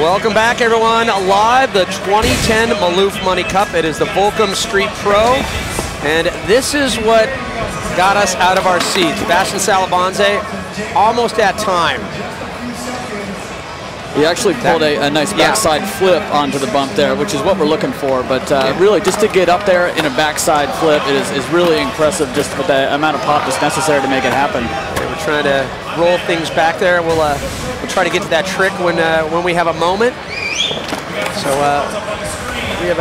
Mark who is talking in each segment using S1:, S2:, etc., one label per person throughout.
S1: Welcome back, everyone. Live, the 2010 Maloof Money Cup. It is the Volcom Street Pro, and this is what got us out of our seats. Sebastian Salabanze, almost at time.
S2: He actually pulled a nice backside flip onto the bump there, which is what we're looking for. But really, just to get up there in a backside flip is really impressive, just with the amount of pop that's necessary to make it happen.
S1: Yeah, we're trying to roll things back there. We'll try to get to that trick when we have a moment. So we have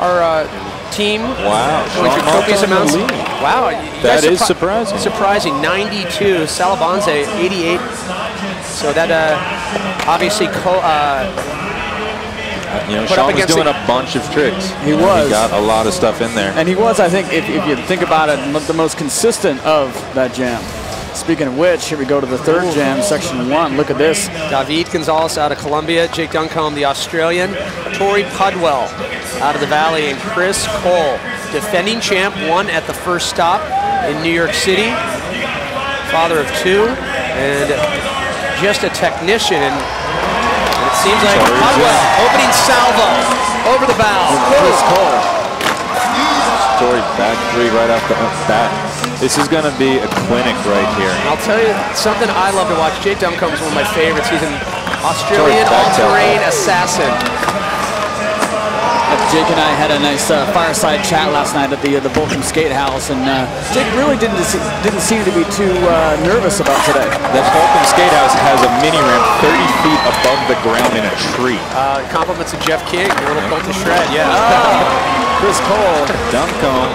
S1: our team going through copious amounts. Wow,
S3: that is surprising.
S1: Surprising, 92, Salabanze 88. So that obviously
S3: you know, Sean was doing a bunch of tricks.
S2: He was.
S3: He got a lot of stuff in there.
S2: And he was, I think, if you think about it, the most consistent of that jam. Speaking of which, here we go to the third jam, section 1. Look at this.
S1: David Gonzalez out of Colombia, Jake Duncombe, the Australian, Torey Pudwell out of the Valley, and Chris Cole, defending champ, won at the first stop in New York City, father of 2, and just a technician. And it seems like Pudwell opening salvo over the bow.
S2: Chris Cole.
S3: Torey back 3 right off the bat. This is going to be a clinic right here.
S1: I'll tell you something I love to watch. Jake Duncombe is one of my favorites. He's an Australian all-terrain assassin.
S2: Jake and I had a nice fireside chat last night at the Volcom Skate House, and Jake really didn't seem to be too nervous about today.
S3: The Volcom Skate House has a mini ramp 30 feet above the ground in a tree.
S1: Compliments to Jeff King, a little built to shred, yeah.
S2: Chris Cole,
S3: Duncombe.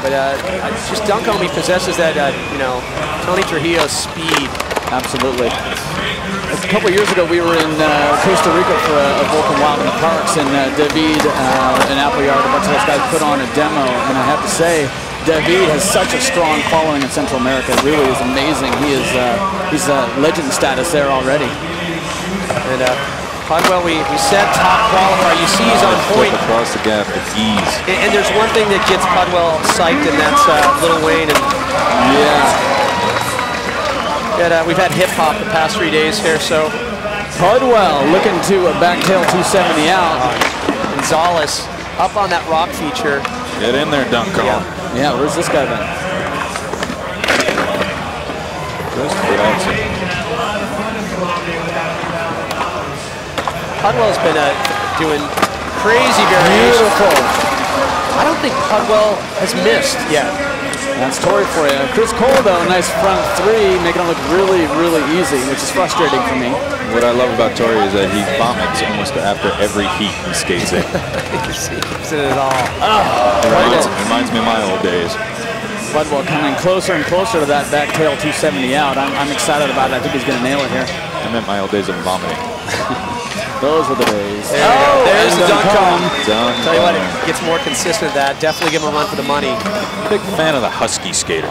S1: But just Duncombe, he possesses that, you know, Tony Trujillo speed.
S2: Absolutely. A couple years ago, we were in Costa Rica for a Volcom Wild in the Parks, and David and Appleyard, a bunch of those guys put on a demo, and I have to say, David has such a strong following in Central America. It really is amazing. He's legend status there already. And Pudwell, we said top qualifier. You see he's on point.
S3: Across the gap with ease.
S1: And there's one thing that gets Pudwell psyched, and that's Lil Wayne. And we've had hip hop the past 3 days here, so.
S2: Pudwell looking to a backtail 270 out.
S1: Gonzalez up on that rock feature.
S3: Get in there, Duncombe.
S2: Yeah, where's this guy been?
S3: Just good answer.
S1: Pudwell's been doing crazy variations.
S2: Beautiful.
S1: I don't think Pudwell has missed yet.
S2: That's Torey for you. Chris Cole, though, nice front 3, making it look really, really easy, which is frustrating for me.
S3: What I love about Torey is that he vomits almost after every heat he skates in.
S1: He keeps it at all.
S3: It reminds me of my old days.
S2: Pudwell coming closer and closer to that backtail 270 out. I'm excited about it. I think he's going to nail it here.
S3: I meant my old days of vomiting.
S2: Those were the days.
S1: There's the Duncombe.
S3: Tell
S1: you what, it gets more consistent at that. Definitely give him a run for the money.
S3: Big fan of the Husky skaters.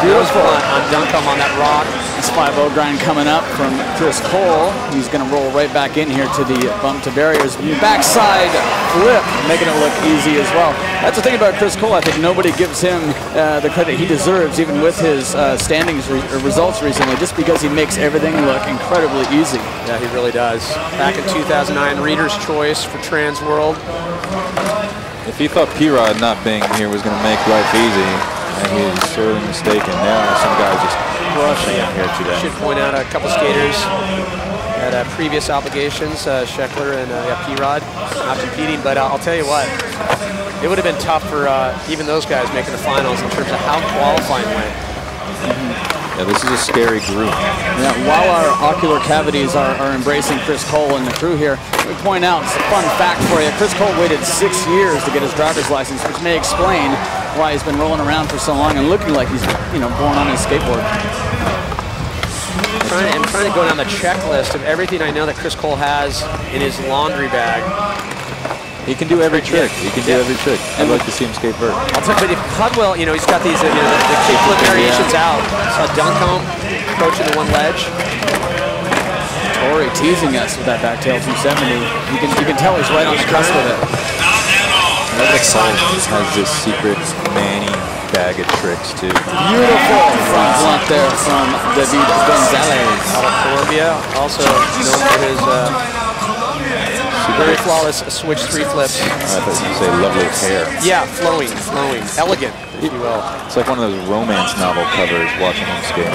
S2: Beautiful
S1: on Duncombe on that rock.
S2: This 5-0 grind coming up from Chris Cole. He's going to roll right back in here to the bump to barriers. Backside flip, making it look easy as well. That's the thing about Chris Cole. I think nobody gives him the credit he deserves, even with his standings results recently, just because he makes everything look incredibly easy.
S1: Yeah, he really does. Back in 2009, Reader's Choice for Trans World.
S3: If he thought P-Rod not being here was going to make life easy, and he's sorely mistaken. There are some guys just crushing it here today.
S1: Should point out a couple skaters had previous obligations, Sheckler and P-Rod, not competing. But I'll tell you what, it would have been tough for even those guys making the finals in terms of how qualifying went.
S3: Yeah, this is a scary group.
S2: Yeah, while our ocular cavities are embracing Chris Cole and the crew here, we point out, it's a fun fact for you, Chris Cole waited 6 years to get his driver's license, which may explain why he's been rolling around for so long and looking like he's, you know, born on his skateboard.
S1: I'm trying to go down the checklist of everything I know that Chris Cole has in his laundry bag.
S3: He can do every trick. He can do every trick. I'd like to see him skate vert.
S1: I'll tell you, but if Pudwell, you know, he's got these, you know, the kickflip variations out. So Duncombe approaching the one ledge.
S2: Torey teasing us with that backtail 270. You can tell he's right on the cusp of it.
S3: Has this secret Manny bag of tricks, too.
S2: Beautiful front blunt there from David Gonzalez.
S1: Out of Colombia, also known for his very flawless switch 3 flips.
S3: I thought you say lovely hair.
S1: Yeah, flowing, elegant, if you will.
S3: It's like one of those romance novel covers watching him skate.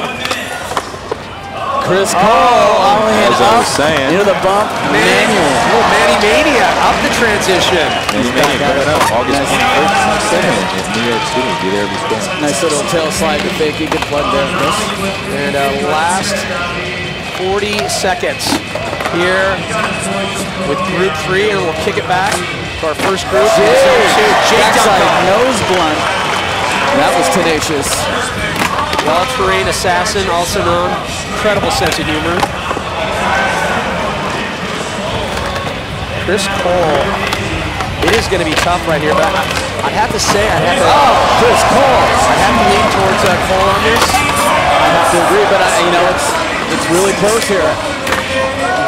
S2: Chris Cole,
S3: as I was saying.
S2: Near the bump, manual.
S1: Oh, Manny Mania, up the transition.
S3: Manny Mania coming up August 21st in New York City. Be there every spring.
S2: Nice little tail slide to Fakey. Good plug there, Chris.
S1: And last 40 seconds here with group 3, and we'll kick it back to our first group.
S2: Backside nose blunt. That was tenacious.
S1: Well-terrain assassin, also known. Incredible sense of humor. Chris Cole. It is going to be tough right here, but I have to say,
S2: Chris Cole.
S1: I have to lean towards Cole on this.
S2: I have to agree, but you know, it's really close here.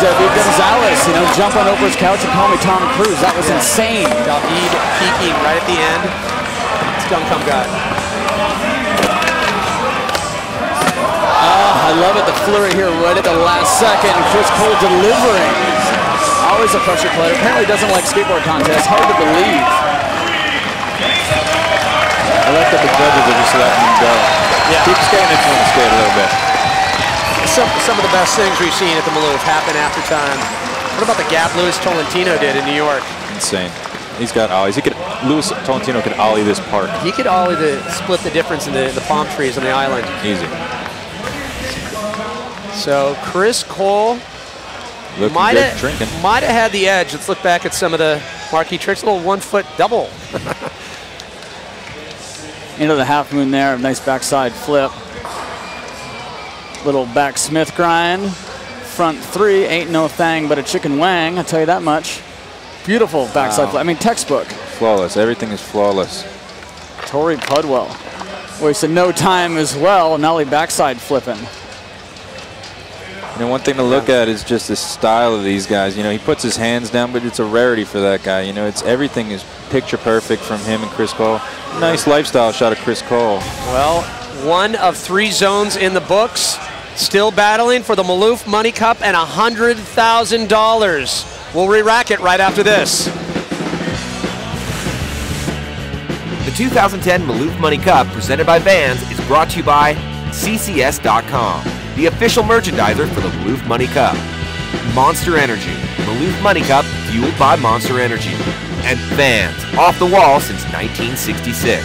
S2: David Gonzalez, you know, jump on Oprah's couch and call me Tom Cruise. That was insane.
S1: David peaking right at the end. It's Duncombe guy.
S2: I love it, the flurry here right at the last second. Chris Cole delivering. Always a pressure player. Apparently doesn't like skateboard contests. Hard to believe.
S3: I like that the judges are just letting him go.
S1: Yeah.
S3: Keep skating if you want to skate a little bit.
S1: Some of the best things we've seen at the Maloof happen after time. What about the gap Louis Tolentino did in New York?
S3: Insane. He's got ollies. Louis Tolentino could ollie this park.
S1: He could ollie split the difference in the palm trees on the island.
S3: Easy.
S1: So Chris Cole might have had the edge. Let's look back at some of the marquee tricks. A little 1-foot double.
S2: Into the half moon there. Nice backside flip. Little back Smith grind. Front 3 ain't no thing but a chicken wang. I'll tell you that much. Beautiful backside flip. I mean, textbook.
S3: Flawless. Everything is flawless.
S2: Torey Pudwell. Wasted no time as well. Nollie backside flipping.
S3: You know, one thing to look at is just the style of these guys. You know, he puts his hands down, but it's a rarity for that guy. You know, everything is picture perfect from him and Chris Cole. Nice lifestyle shot of Chris Cole.
S1: Well, 1 of 3 zones in the books. Still battling for the Maloof Money Cup and $100,000. We'll re-rack it right after this.
S4: The 2010 Maloof Money Cup, presented by Vans, is brought to you by CCS.com, the official merchandiser for the Maloof Money Cup. Monster Energy, Maloof Money Cup, fueled by Monster Energy. And Vans, off the wall since 1966.